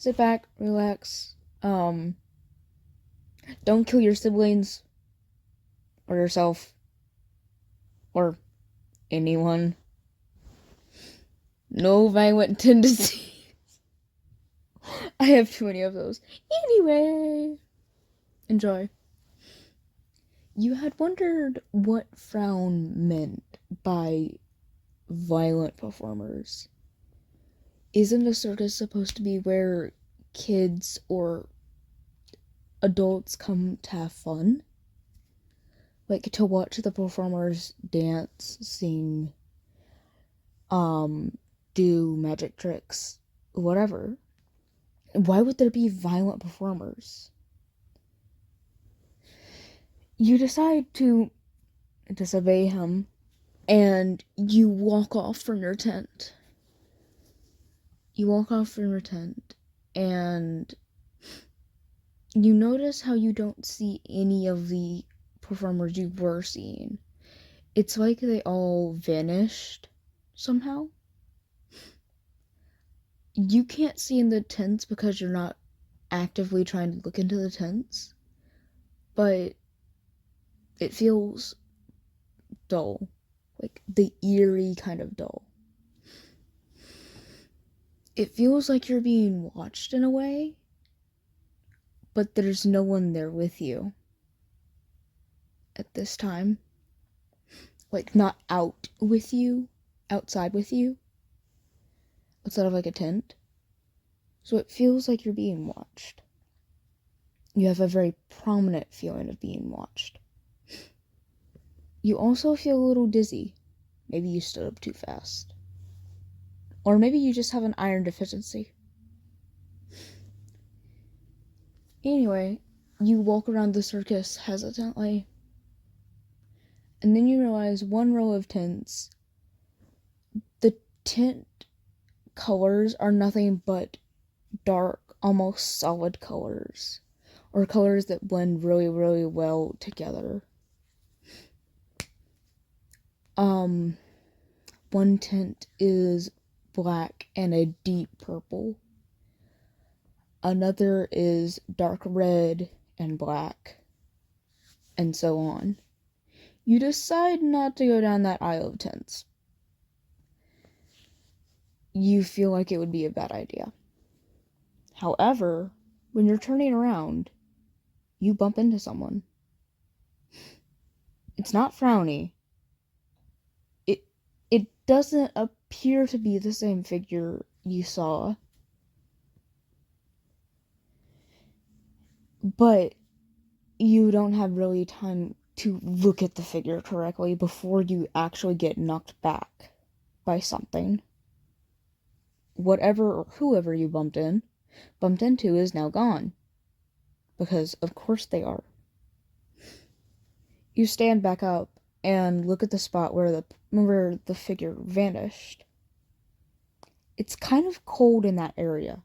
Sit back, relax. Don't kill your siblings or yourself or anyone. No violent tendencies. I have too many of those. Anyway, enjoy. You had wondered what frown meant by violent performers. Isn't a circus supposed to be where kids or adults come to have fun? Like to watch the performers dance, sing, do magic tricks, whatever. Why would there be violent performers? You decide to disobey him and you walk off from your tent. And you notice how you don't see any of the performers you were seeing. It's like they all vanished somehow. You can't see in the tents because you're not actively trying to look into the tents, but it feels dull, like the eerie kind of dull. It feels like you're being watched in a way, but there's no one there with you at this time. Like, not out with you, outside with you, outside of like a tent. So it feels like you're being watched. You have a very prominent feeling of being watched. You also feel a little dizzy. Maybe you stood up too fast. Or maybe you just have an iron deficiency. Anyway, you walk around the circus hesitantly. And then you realize one row of tents. The tent colors are nothing but dark, almost solid colors. Or colors that blend really, really well together. One tent is black and a deep purple. Another is dark red and black. And so on. You decide not to go down that aisle of tents. You feel like it would be a bad idea. However, when you're turning around, you bump into someone. It's not Frowny. It doesn't appear to be the same figure you saw. But you don't have really time to look at the figure correctly before you actually get knocked back by something. Whatever or whoever you bumped into is now gone. Because of course they are. You stand back up and look at the spot where the figure vanished. It's kind of cold in that area.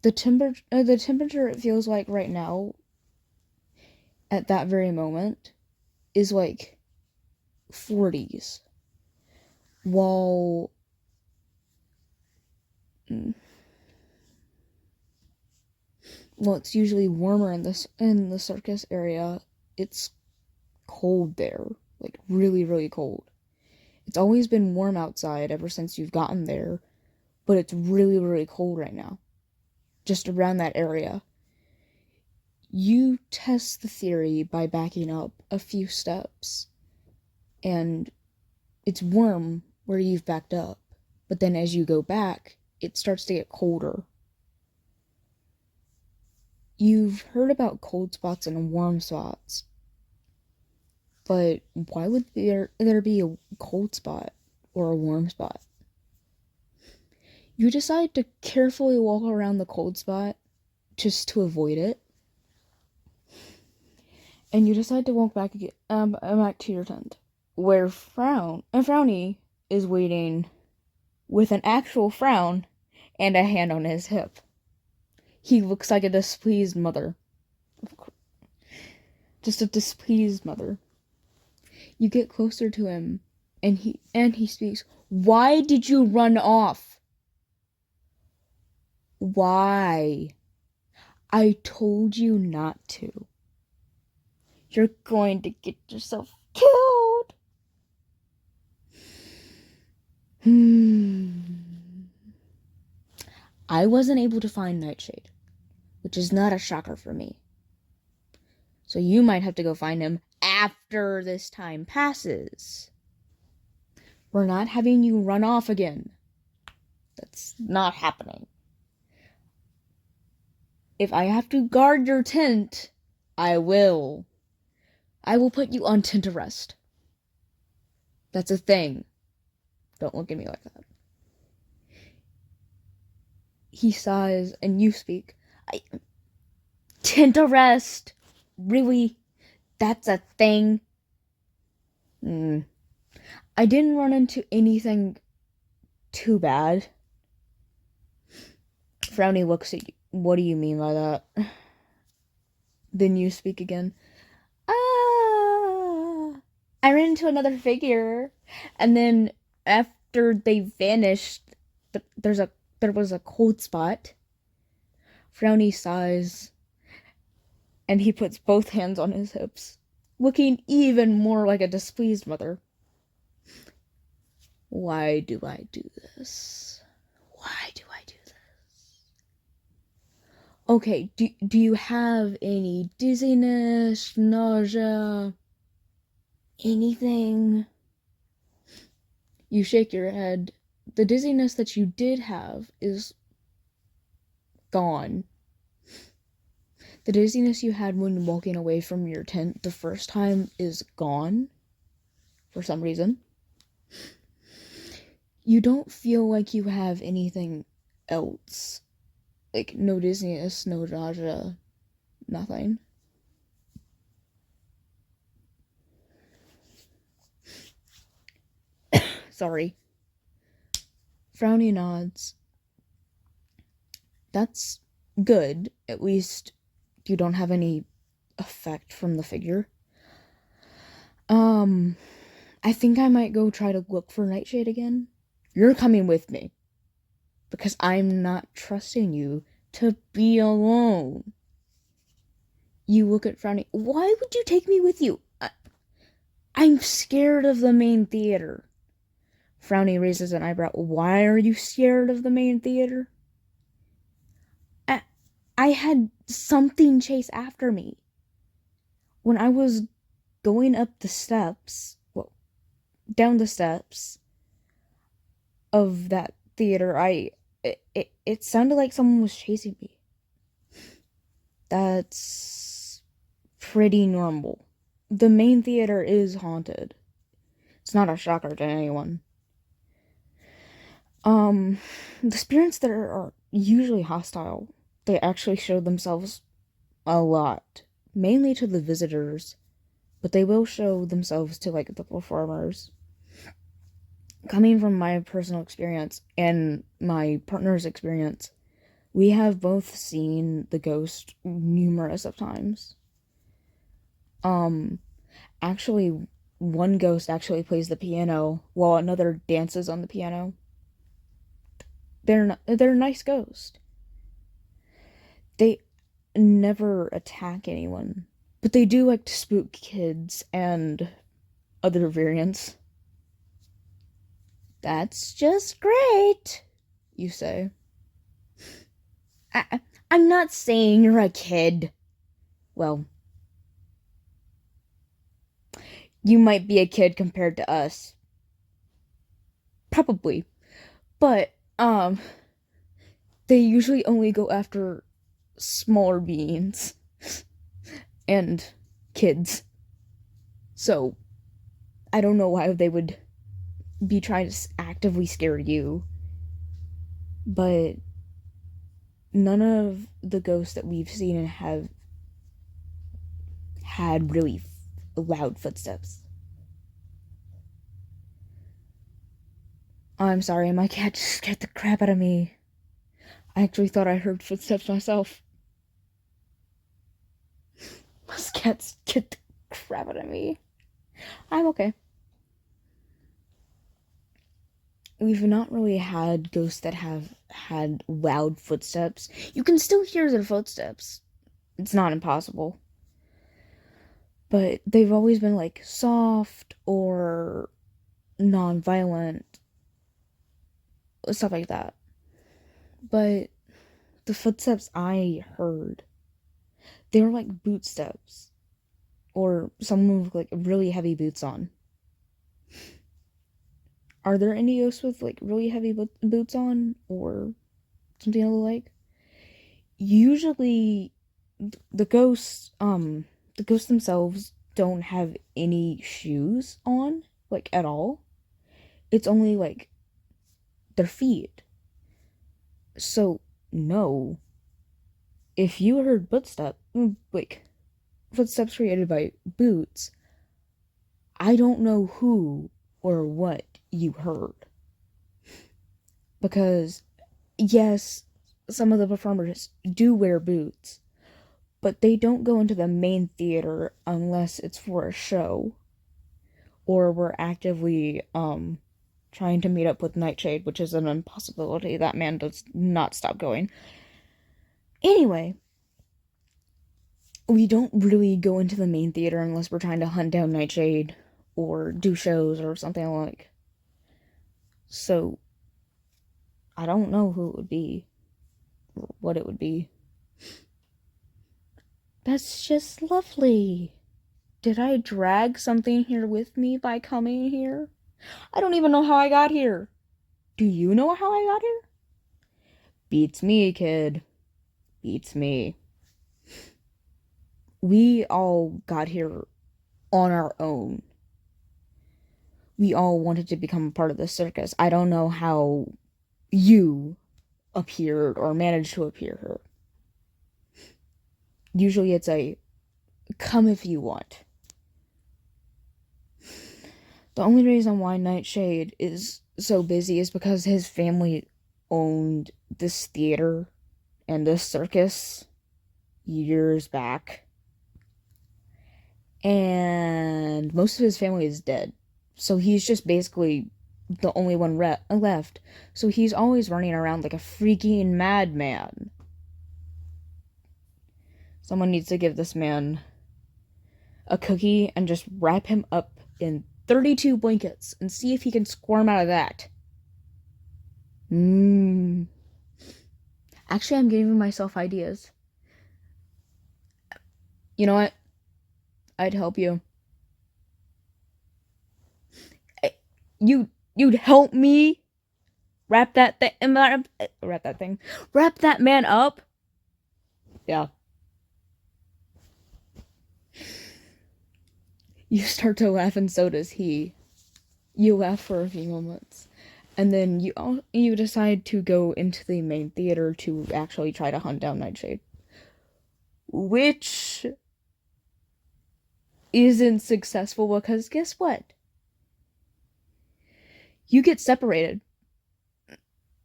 The temperature it feels like right now, at that very moment, is like 40s. While it's usually warmer in the circus area, it's cold there, like really, really cold. It's always been warm outside ever since you've gotten there, but it's really, really cold right now, just around that area. You test the theory by backing up a few steps, and it's warm where you've backed up, but then as you go back, it starts to get colder. You've heard about cold spots and warm spots, but why would there be a cold spot or a warm spot? You decide to carefully walk around the cold spot just to avoid it, and you decide to walk back to your tent, where Frowny is waiting with an actual frown and a hand on his hip. He looks like a displeased mother. Just a displeased mother. You get closer to him, and he speaks. Why did you run off? Why? I told you not to. You're going to get yourself killed. I wasn't able to find Nightshade, which is not a shocker for me. So you might have to go find him after this time passes. We're not having you run off again. That's not happening. If I have to guard your tent, I will. I will put you on tent arrest. That's a thing. Don't look at me like that. He sighs and you speak. Tent arrest? Really? That's a thing? I didn't run into anything too bad. Frowny looks at you. What do you mean by that? Then you speak again. I ran into another figure, and then after they vanished, there was a cold spot. Frowny sighs, and he puts both hands on his hips, looking even more like a displeased mother. Why do I do this? Why do I do this? Okay, do you have any dizziness, nausea, anything? You shake your head. The dizziness that you did have is gone. The dizziness you had when walking away from your tent the first time is gone. For some reason. You don't feel like you have anything else. Like, no dizziness, no nausea, nothing. Sorry. Frowny nods. That's good. At least you don't have any effect from the figure. I think I might go try to look for Nightshade again. You're coming with me. Because I'm not trusting you to be alone. You look at Frowny. Why would you take me with you? I'm scared of the main theater. Frowny raises an eyebrow. Why are you scared of the main theater? I had something chase after me. When I was going up the steps, down the steps of that theater, it sounded like someone was chasing me. That's pretty normal. The main theater is haunted. It's not a shocker to anyone. The spirits there are usually hostile. They actually show themselves a lot, mainly to the visitors, but they will show themselves to, like, the performers. Coming from my personal experience and my partner's experience, we have both seen the ghost numerous of times. Actually, one ghost actually plays the piano while another dances on the piano. They're a nice ghost. They never attack anyone, but they do like to spook kids and other variants. That's just great, you say. I'm not saying you're a kid. Well, you might be a kid compared to us. Probably. But, they usually only go after smaller beings and kids. So, I don't know why they would be trying to actively scare you. But none of the ghosts that we've seen have had really loud footsteps. I'm sorry, my cat just scared the crap out of me. I actually thought I heard footsteps myself. This cat scared the crap out of me. I'm okay. we've not really had ghosts that have had loud footsteps. You can still hear their footsteps. It's not impossible. But they've always been like soft or non-violent, stuff like that. But the footsteps I heard, they were like boot steps, or someone with like really heavy boots on. Are there any ghosts with like really heavy boots on, or something of the like? Usually, the ghosts themselves don't have any shoes on, like at all. It's only like their feet. So no, if you heard footsteps created by boots, I don't know who or what you heard. Because, yes, some of the performers do wear boots, but they don't go into the main theater unless it's for a show, or we're actively, trying to meet up with Nightshade, which is an impossibility. That man does not stop going. Anyway, we don't really go into the main theater unless we're trying to hunt down Nightshade or do shows or something like. So, I don't know who it would be or what it would be. That's just lovely. Did I drag something here with me by coming here? I don't even know how I got here. Do you know how I got here? Beats me, kid. Beats me. We all got here on our own. We all wanted to become a part of the circus. I don't know how you appeared or managed to appear here. Usually it's a come if you want. The only reason why Nightshade is so busy is because his family owned this theater and this circus years back. And most of his family is dead. So he's just basically the only one left. So he's always running around like a freaking madman. Someone needs to give this man a cookie and just wrap him up in 32 blankets and see if he can squirm out of that. Actually, I'm giving myself ideas. You know what? I'd help you. You'd help me wrap that man up. Yeah. You start to laugh, and so does he. You laugh for a few moments, and then you decide to go into the main theater to actually try to hunt down Nightshade, which isn't successful because guess what? You get separated.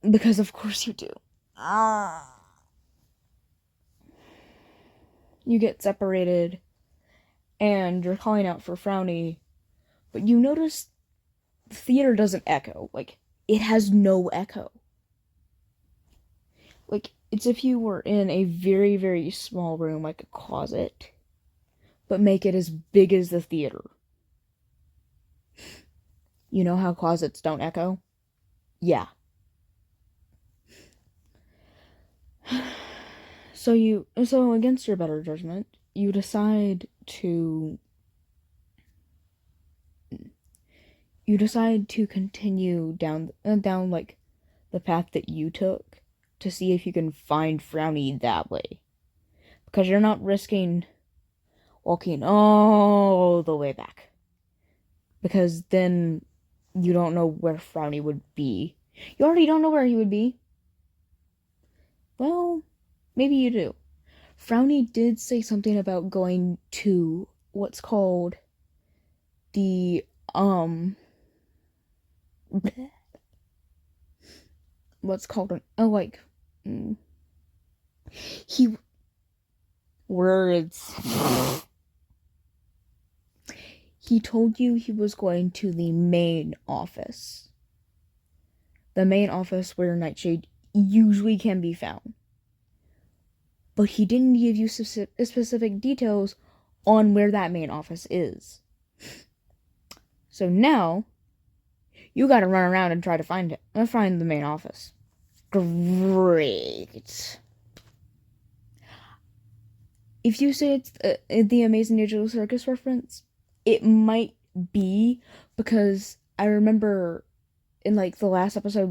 Because of course you do. You get separated, and you're calling out for Frowny, but you notice the theater doesn't echo. Like, it has no echo. Like, it's if you were in a very, very small room, like a closet, but make it as big as the theater. You know how closets don't echo? Yeah. So against your better judgment, you decide to continue down like the path that you took to see if you can find Frowny that way. Because you're not risking walking all the way back. Because then you don't know where Frowny would be. You already don't know where he would be. Well, maybe you do. Frowny did say something about going to what's called the, what's called words. He told you he was going to the main office. the main office where Nightshade usually can be found. But he didn't give you specific details on where that main office is. So now, you gotta run around and try to find it. Find the main office. Great. If you say it's the Amazing Digital Circus reference, it might be because I remember in like the last episode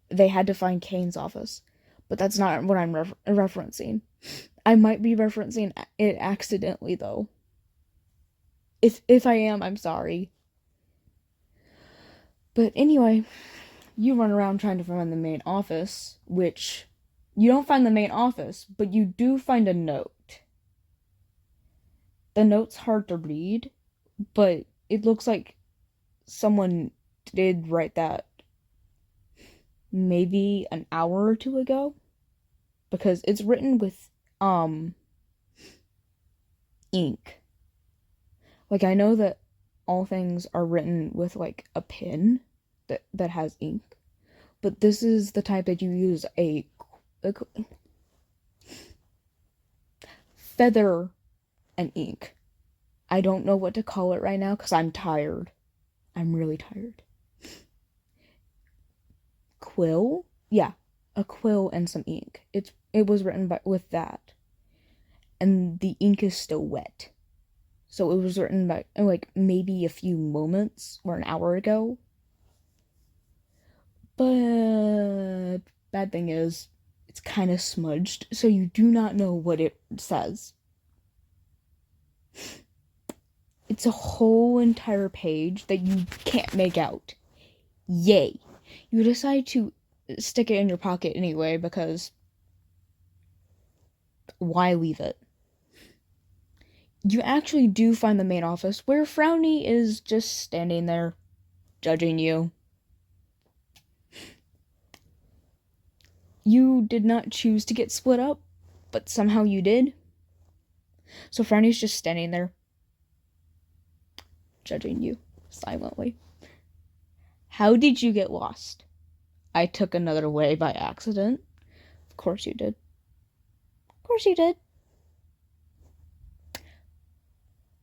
they had to find Kane's office, but that's not what I'm referencing. I might be referencing it accidentally though. If I am, I'm sorry. But anyway, you run around trying to find the main office, which you don't find the main office, but you do find a note. The note's hard to read, but it looks like someone did write that maybe an hour or two ago, because it's written with ink. Like, I know that all things are written with like a pen that has ink, but this is the type that you use a feather and ink. I don't know what to call it right now because I'm tired. I'm really tired. Quill? Yeah, a quill and some ink. It was written with that. And the ink is still wet. So it was written by like maybe a few moments or an hour ago. But bad thing is it's kind of smudged, so you do not know what it says. It's a whole entire page that you can't make out. Yay. You decide to stick it in your pocket anyway because why leave it? You actually do find the main office where Frowny is just standing there judging you. You did not choose to get split up, but somehow you did. So Frowny's just standing there judging you silently. How did you get lost? I took another way by accident. Of course you did. Of course you did.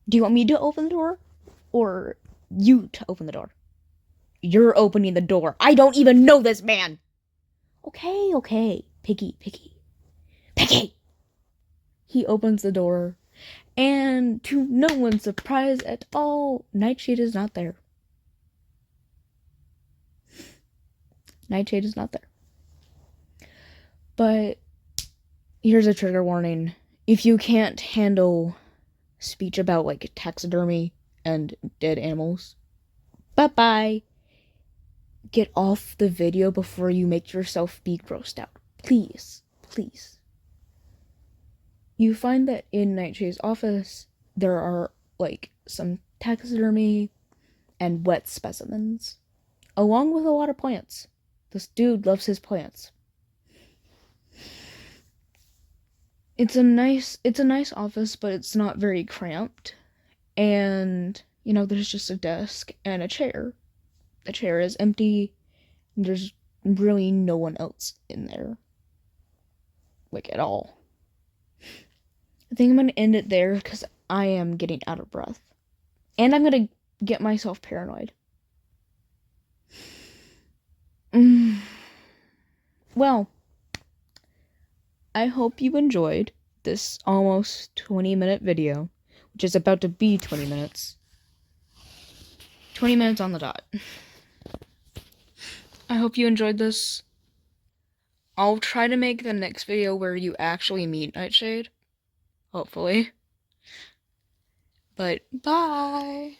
Do you want me to open the door? Or you to open the door? You're opening the door. I don't even know this man. Okay. Piggy. He opens the door. And to no one's surprise at all, Nightshade is not there. Nightshade is not there. But here's a trigger warning. If you can't handle speech about like taxidermy and dead animals, bye-bye. Get off the video before you make yourself be grossed out. Please. You find that in Nightshade's office, there are like some taxidermy and wet specimens, along with a lot of plants. This dude loves his plants. It's a nice office, but it's not very cramped. And, there's just a desk and a chair. The chair is empty, and there's really no one else in there. Like, at all. I think I'm gonna end it there, because I am getting out of breath. And I'm gonna get myself paranoid. Well, I hope you enjoyed this almost 20-minute video, which is about to be 20 minutes. 20 minutes on the dot. I hope you enjoyed this. I'll try to make the next video where you actually meet Nightshade. Hopefully. But, bye!